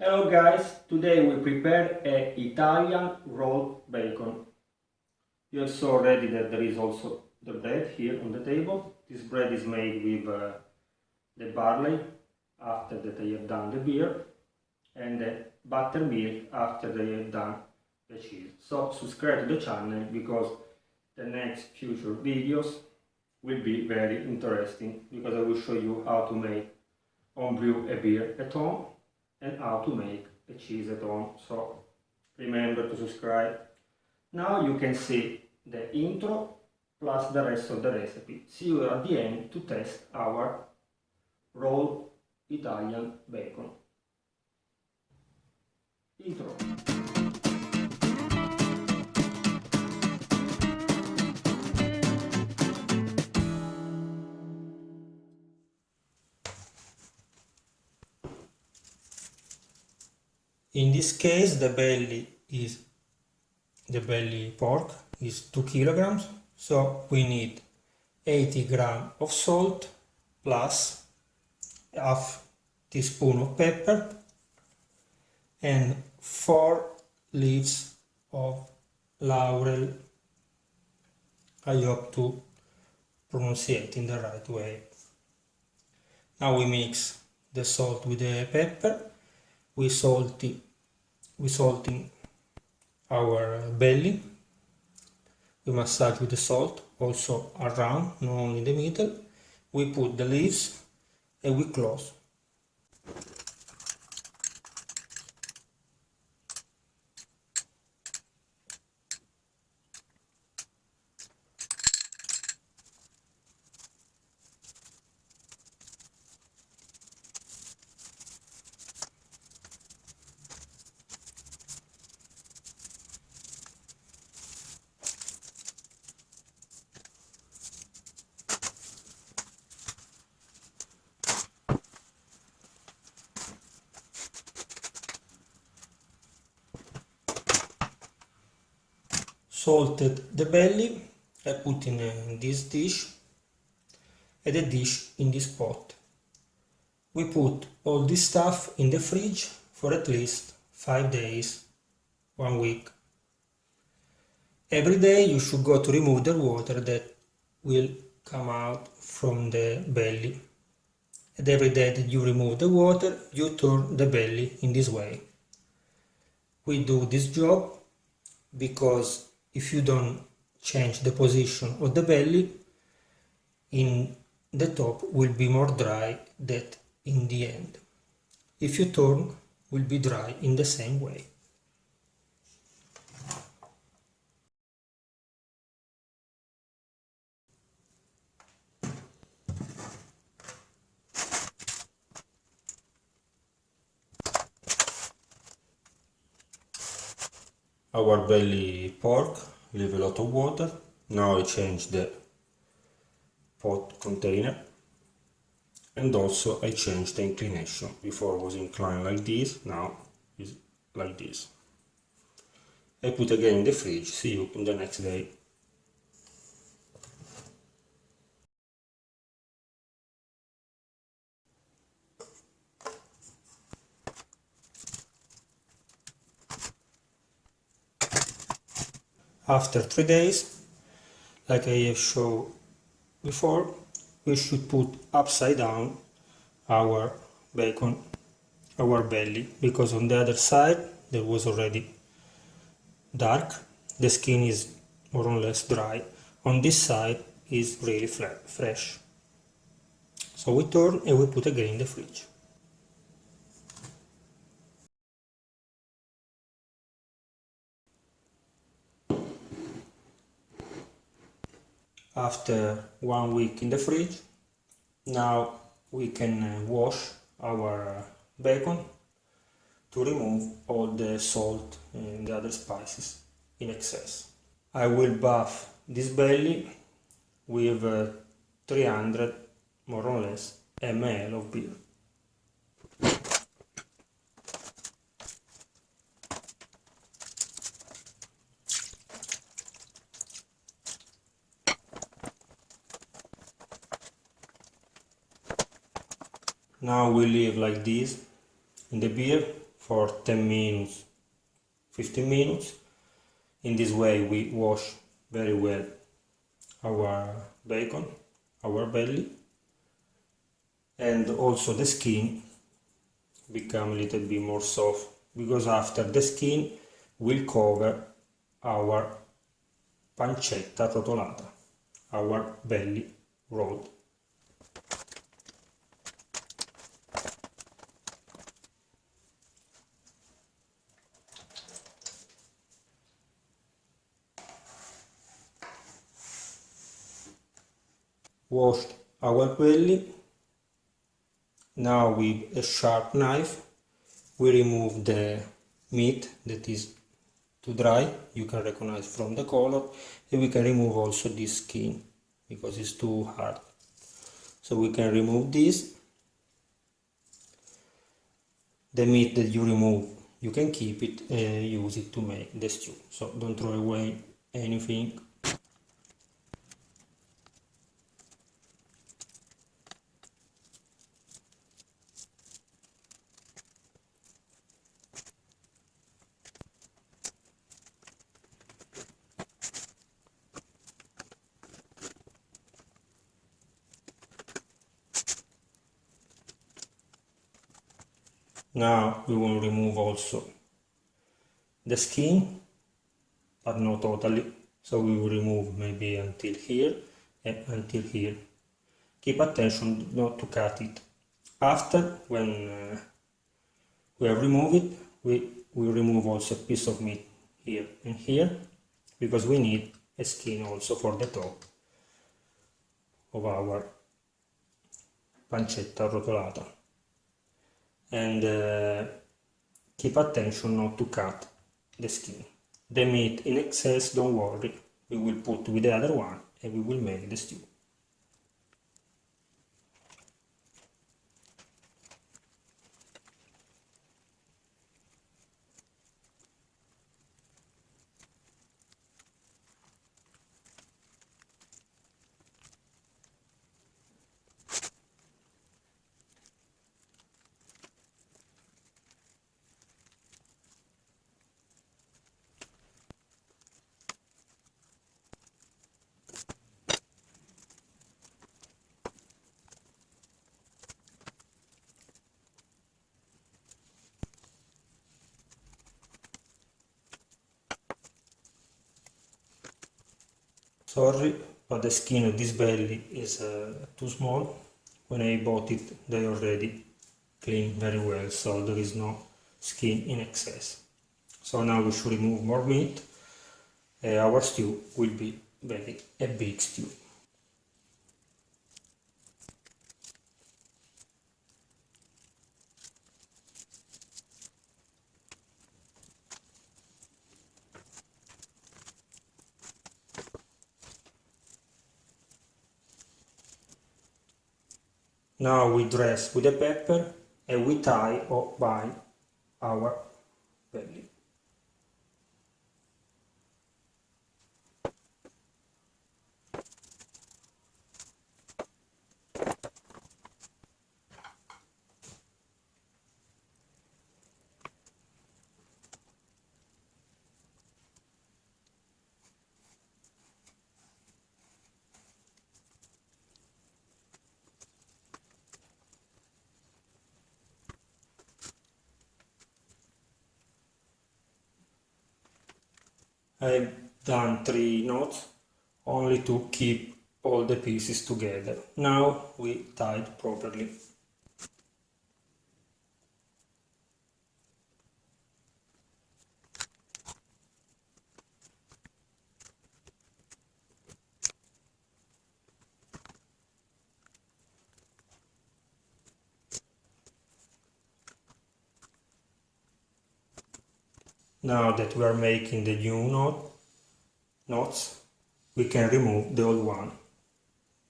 Hello guys, today we prepare a Italian rolled bacon. You have saw already that there is also the bread here on the table. This bread is made with the barley after that I have done the beer and the buttermilk after they have done the cheese. So subscribe to the channel because the next future videos will be very interesting because I will show you how to make homebrew a beer at home and how to make a cheese at home. So remember to subscribe. Now you can see the intro plus the rest of the recipe. See you at the end to test our raw Italian bacon. Intro. In this case the belly pork is 2 kilograms, so we need 80 grams of salt plus half teaspoon of pepper and 4 leaves of laurel. I hope to pronounce it in the right way. Now we mix the salt with the pepper. We salting our belly. We massage with the salt also around, not only in the middle. We put the leaves and we close. Salted the belly, I put in this dish and a dish in this pot. We put all this stuff in the fridge for at least 5 days, 1 week. Every day you should go to remove the water that will come out from the belly. And every day that you remove the water, you turn the belly in this way. We do this job because if you don't change the position of the belly, in the top will be more dry than in the end. If you turn, will be dry in the same way. Our belly pork leave a lot of water. Now I change the pot container and also I change the inclination. Before it was inclined like this, now is like this. I put again in the fridge. See you in the next day. After 3 days, like I have shown before, we should put upside down our bacon, our belly, because on the other side there was already dark, the skin is more or less dry, on this side is really fresh. So we turn and we put again in the fridge. After 1 week in the fridge, now we can wash our bacon to remove all the salt and the other spices in excess. I will bath this belly with 300 more or less ml of beer. Now we leave like this in the beer for 10 minutes, 15 minutes. In this way we wash very well our bacon, our belly, and also the skin become a little bit more soft, because after the skin will cover our pancetta rotolata, our belly rolled. Washed our belly. Now with a sharp knife we remove the meat that is too dry, you can recognize from the color, and we can remove also this skin because it's too hard. So we can remove this. The meat that you remove, you can keep it and use it to make the stew. So don't throw away anything. Now we will remove also the skin, but not totally. So we will remove maybe until here and until here. Keep attention not to cut it. After, when we have removed it, we remove also a piece of meat here and here, because we need a skin also for the top of our pancetta rotolata. And keep attention not to cut the skin. The meat in excess, don't worry, we will put with the other one and we will make the stew. Sorry, but the skin of this belly is too small. When I bought it, they already cleaned very well, so there is no skin in excess. So now we should remove more meat. Our stew will be a big stew. Now we dress with the pepper and we tie or bind our belly. I've done 3 knots only to keep all the pieces together. Now we tied properly. Now that we are making the new knots, we can remove the old one,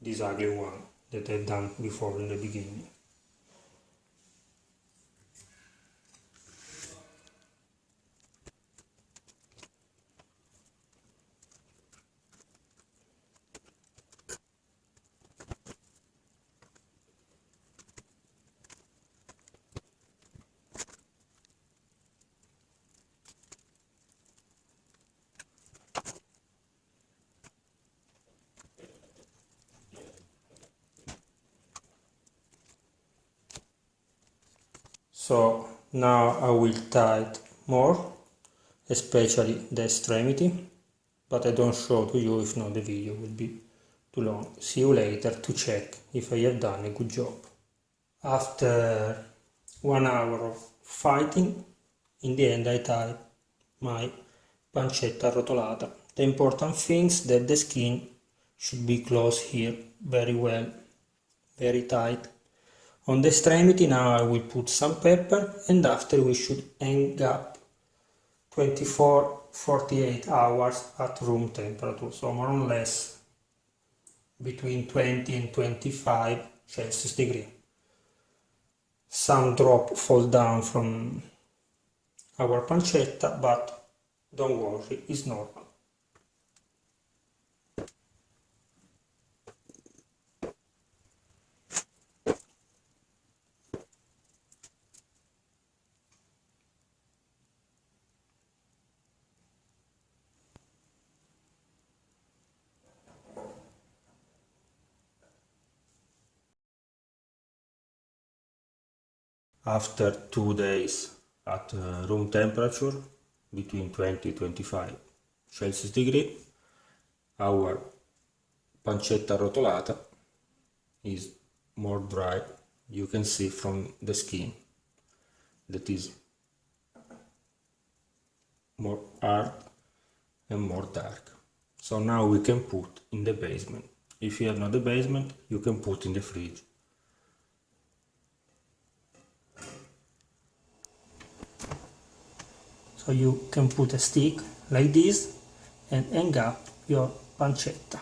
this ugly one that I've done before in the beginning. So now I will tighten more, especially the extremity, but I don't show to you if not the video will be too long. See you later to check if I have done a good job. After 1 hour of fighting, in the end I tied my pancetta arrotolata. The important thing is that the skin should be closed here very well, very tight. On the extremity now I will put some pepper, and after we should hang up 24-48 hours at room temperature, so more or less between 20 and 25 Celsius degree. Some drop fall down from our pancetta, but don't worry, it's normal. After 2 days at room temperature, between 20 and 25 Celsius degree, our pancetta arrotolata is more dry. You can see from the skin that is more hard and more dark. So now we can put in the basement. If you have not the basement, you can put in the fridge. So you can put a stick like this and hang up your pancetta.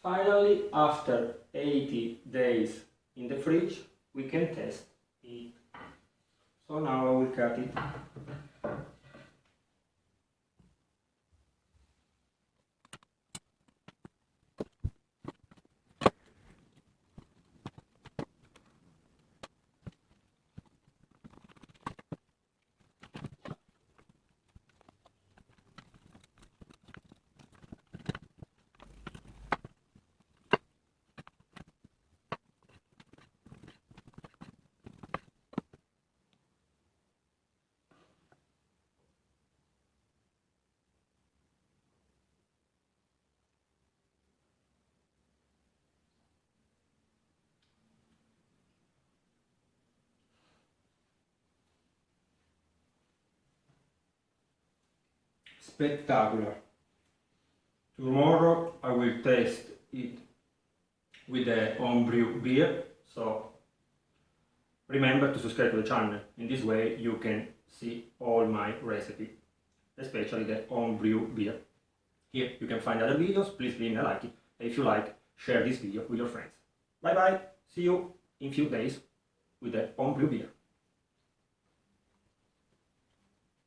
Finally, after 80 days in the fridge, we can test it. So now I will cut it. Spectacular. Tomorrow I will test it with a homebrew beer, so remember to subscribe to the channel. In this way you can see all my recipes, especially the homebrew beer. Here you can find other videos, please leave me a like it, and if you like, share this video with your friends. Bye bye, see you in few days with the homebrew beer.